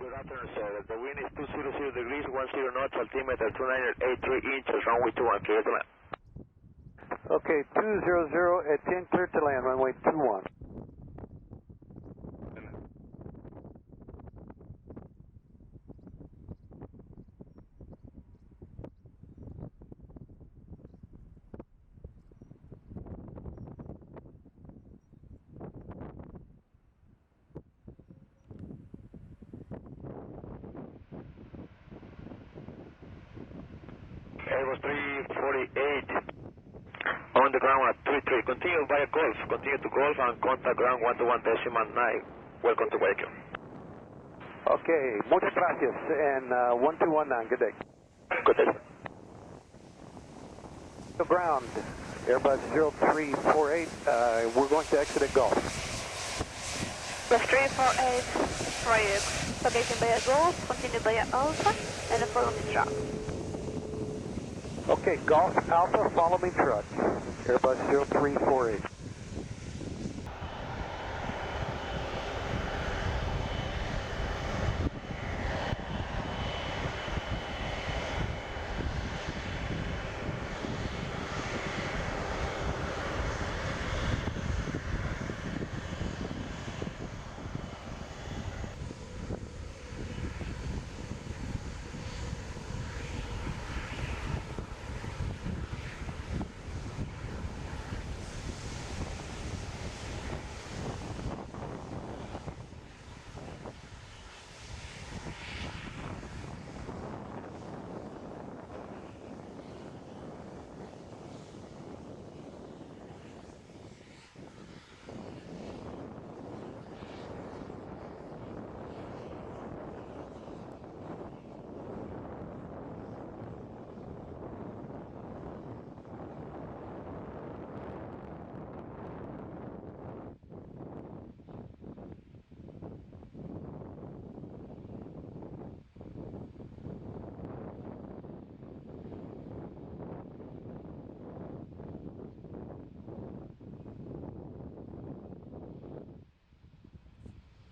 Good afternoon, sir. The wind is 200 degrees, 10 knots, altimeter 283 inches, runway 21, clear to land. Okay, 200 at 10, clear to land, runway 21. Airbus 348 on the ground at 33. Continue via Golf. Continue to Golf and contact ground 121.9. Welcome to Guayaquil. Okay, muchas gracias, and 1219, good day. Good day. The ground, Airbus 0348, we're going to exit at Golf. Airbus 348 for you. Propagation via Golf, continue via Alpha, and a follow me truck. Okay, Golf Alpha, follow me truck. Airbus 0348.